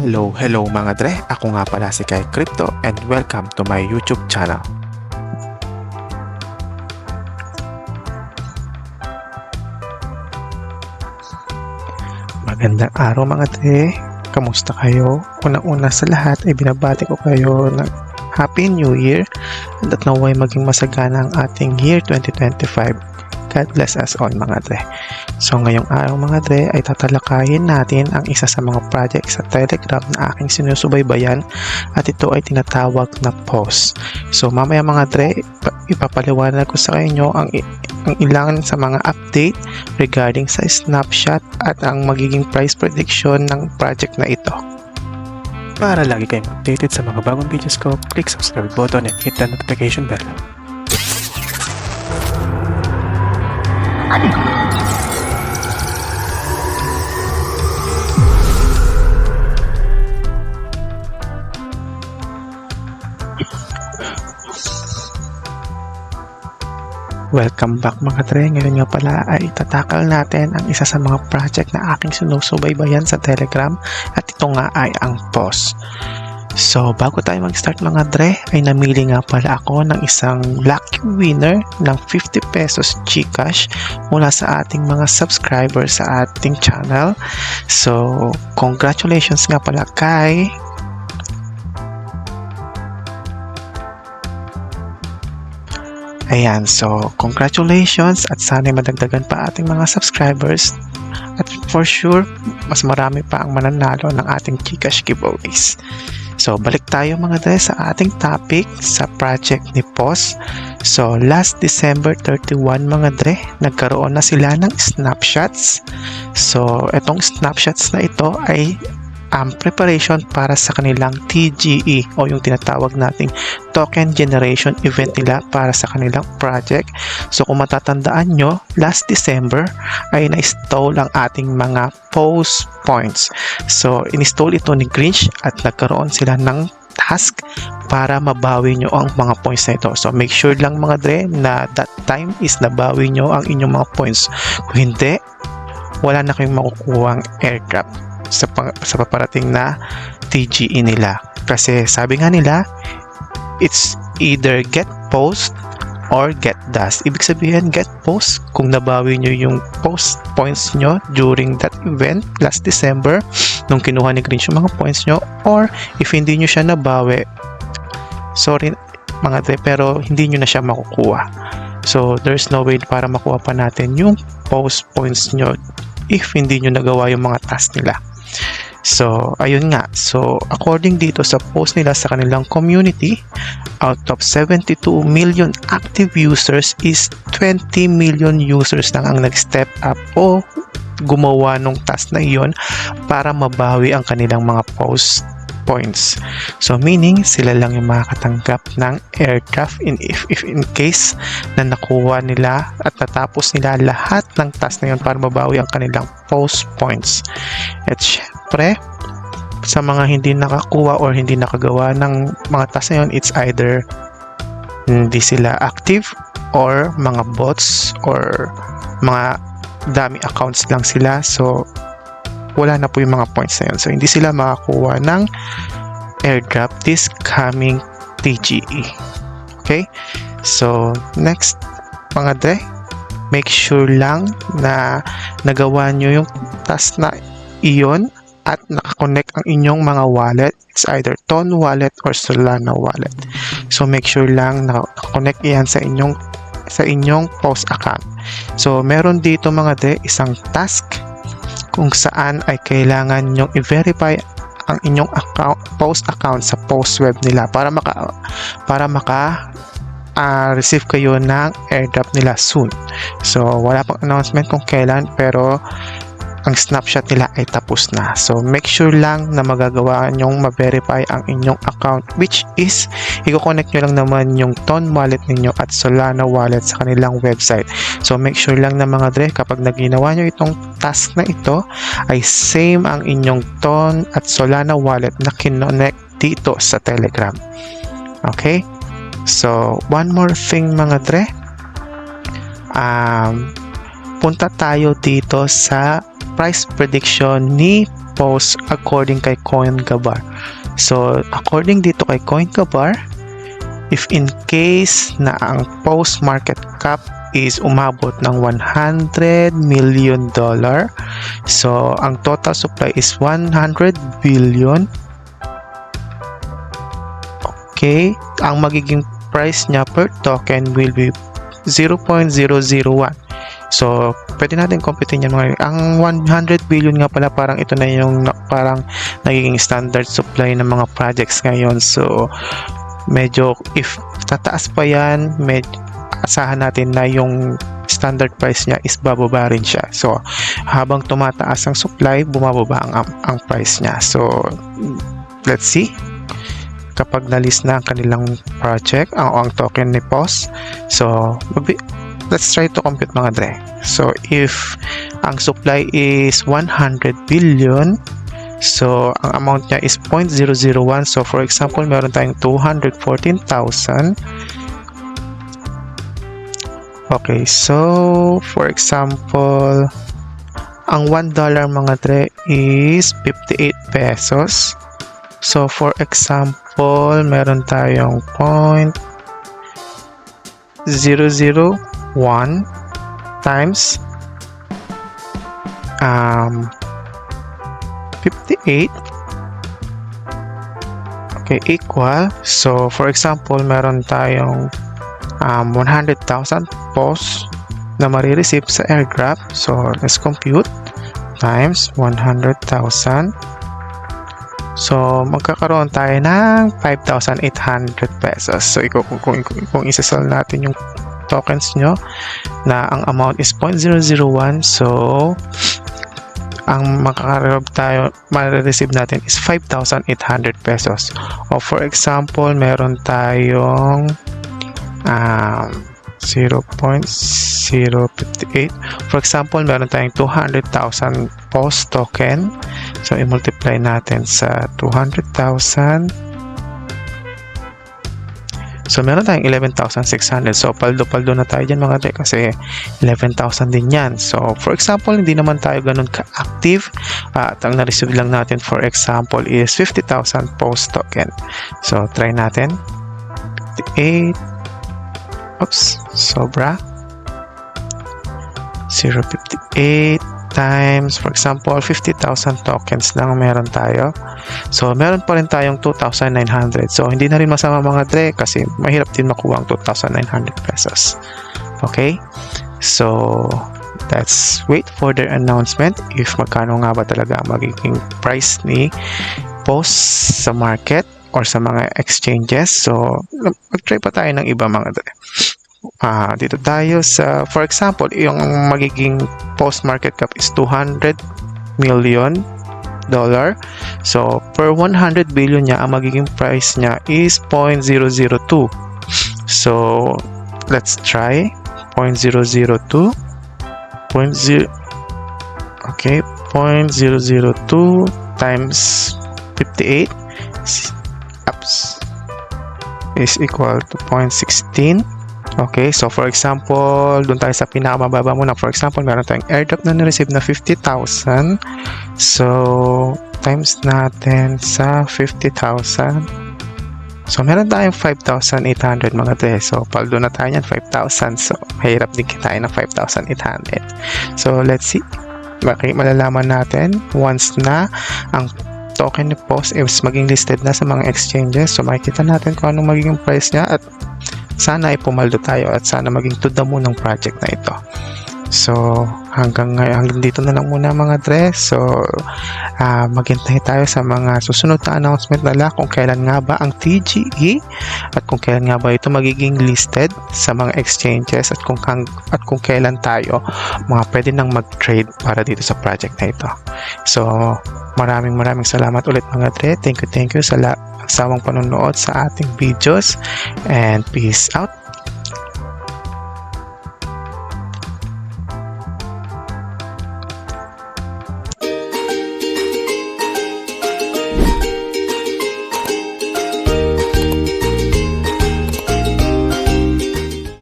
Hello mga dre, ako nga pala si Kai Crypto and welcome to my YouTube channel. Magandang araw mga dre, kamusta kayo? Unang-una sa lahat ay binabati ko kayo ng Happy New Year at naway maging masagana ang ating year 2025. God bless us all mga dre. So ngayong araw mga dre ay tatalakayin natin ang isa sa mga project sa Telegram na aking sinusubaybayan at ito ay tinatawag na POS. So mamaya mga dre, ipapaliwanag ko sa inyo ang ilang sa mga update regarding sa snapshot at ang magiging price prediction ng project na ito. Para lagi kayong updated sa mga bagong videos ko, click subscribe button and hit the notification bell. Welcome back mga dre. Ngayon nga pala ay tatakal natin ang isa sa mga project na aking sinusubaybayan sa Telegram at ito nga ay ang POS. So bago tayo mag-start mga dre ay namili nga pala ako ng isang lucky winner ng 50 pesos GCash mula sa ating mga subscribers sa ating channel. So congratulations nga pala kay Ayan, so congratulations at sana madagdagan pa ating mga subscribers at for sure mas marami pa ang mananalo ng ating GCash giveaways. So balik tayo mga dre sa ating topic sa project ni POS. So last December 31 mga dre, nagkaroon na sila ng snapshots. So itong snapshots na ito ay preparation para sa kanilang TGE o yung tinatawag nating token generation event nila para sa kanilang project. So kung matatandaan nyo, last December ay na-install ang ating mga POS points. So in-install ito ni Grinch at nagkaroon sila ng task para mabawi nyo ang mga points na ito. So make sure lang mga dre na that time is nabawi nyo ang inyong mga points. Kung hindi, wala na kayong makukuha ang airdrop sa paparating na TGE nila. Kasi sabi nga nila, it's either get post or get dust. Ibig sabihin, get post kung nabawi nyo yung post points nyo during that event last December nung kinuha ni Grinch yung mga points nyo, or if hindi nyo siya nabawi, sorry mga dre, pero hindi nyo na siya makukuha. So there's no way para makuha pa natin yung post points nyo if hindi nyo nagawa yung mga task nila. So, ayun nga. So, according dito sa post nila sa kanilang community, out of 72 million active users is 20 million users lang ang nag-step up o gumawa ng task na iyon para mabawi ang kanilang mga post points. So, meaning, sila lang yung makakatanggap ng airdrop if in case na nakuha nila at natapos nila lahat ng task na yun para mabawi ang kanilang post points. At syempre, sa mga hindi nakakuha or hindi nakagawa ng mga task na yun, it's either hindi sila active or mga bots or mga dami accounts lang sila. So, wala na po yung mga points na yun. So, hindi sila makakuha ng airdrop this coming TGE. Okay? So, next, mga dre, make sure lang na nagawa nyo yung task na iyon at nakakonect ang inyong mga wallet. It's either Ton wallet or Solana wallet. So, make sure lang na nakakonect yan sa inyong POS account. So, meron dito mga dre, isang task kung saan ay kailangan nyong i-verify ang inyong account, POS account sa POS web nila para receive kayo ng airdrop nila soon. So wala pang announcement kung kailan, pero ang snapshot nila ay tapos na. So make sure lang na magagawa nyong ma-verify ang inyong account, which is i-connect nyo lang naman yung Ton wallet ninyo at Solana wallet sa kanilang website. So make sure lang na mga dre, kapag naginawa nyo itong task na ito ay same ang inyong Ton at Solana wallet na kinonect dito sa Telegram. Okay? So one more thing mga dre, punta tayo dito sa price prediction ni post according kay CoinGabar. So, according dito kay CoinGabar, if in case na ang post market cap is umabot ng $100 million, so ang total supply is 100 billion. Okay, ang magiging price niya per token will be 0.001. So, pwede natin computein yan mga. Ang 100 billion nga pala, parang ito na yung parang nagiging standard supply ng mga projects ngayon. So, medyo if tataas pa yan, asahan natin na yung standard price niya is bababa rin siya. So, habang tumataas ang supply, bumababa ang price niya. So, let's see kapag na-list na ang kanilang project, ang token ni POS. So, let's try to compute mga dre. So, if ang supply is 100 billion, so ang amount niya is 0.001. So, for example, meron tayong 214,000. Okay, so for example, ang $1 mga dre is 58 pesos. So, for example, meron tayong 0.001 times 58. Okay, equal. So, for example, meron tayong 100,000 POS na marireceive sa airdrop. So, let's compute times 100,000. So, magkakaroon tayo ng 5,800 pesos. So, kung isasal natin yung tokens nyo na ang amount is 0.001, so, ang marireceive natin is 5,800 pesos. O for example, meron tayong 0.058. For example, meron tayong 200,000 POS token. So, i-multiply natin sa 200,000. So, meron tayong 11,600. So, paldo-paldo na tayo dyan mga dre kasi 11,000 din yan. So, for example, hindi naman tayo ganun ka-active. At ang na-receive lang natin, for example, is 50,000 POS token. So, try natin. 58. Oops, sobra. 0.58 times, for example, 50,000 tokens lang meron tayo. So, meron pa rin tayong 2,900. So, hindi na rin masama mga dre kasi mahirap din makuha ang 2,900 pesos. Okay? So, let's wait for their announcement if magkano nga ba talaga ang magiging price ni POS sa market or sa mga exchanges. So, mag-try pa tayo ng iba mga dre. Dito tayo sa, for example, yung magiging POS market cap is $200 million. So, per 100 billion niya, ang magiging price niya is 0.002. So, let's try 0.002. Okay, 0.002 times 58 is equal to 0.16. Okay, so for example, doon tayo sa pinakamababa muna. For example, meron tayong airdrop na na-receive na 50,000. So, times natin sa 50,000. So, meron tayong 5,800 mga dre. So, paldo na tayo yan, 5,000. So, mahirap din kitain ng 5,800. So, let's see. Malalaman natin once na ang token ni POS is maging listed na sa mga exchanges. So, makikita natin kung anong magiging price niya at sana ay pumaldo tayo at sana maging to the moon ng project na ito. So, hanggang dito na lang muna mga dre. So, maghintay tayo sa mga susunod na announcement nila kung kailan nga ba ang TGE at kung kailan nga ba ito magiging listed sa mga exchanges at kung kailan tayo pwede nang mag-trade para dito sa project na ito. So, maraming salamat ulit mga dre. Thank you sa sawang panonood sa ating videos and peace out.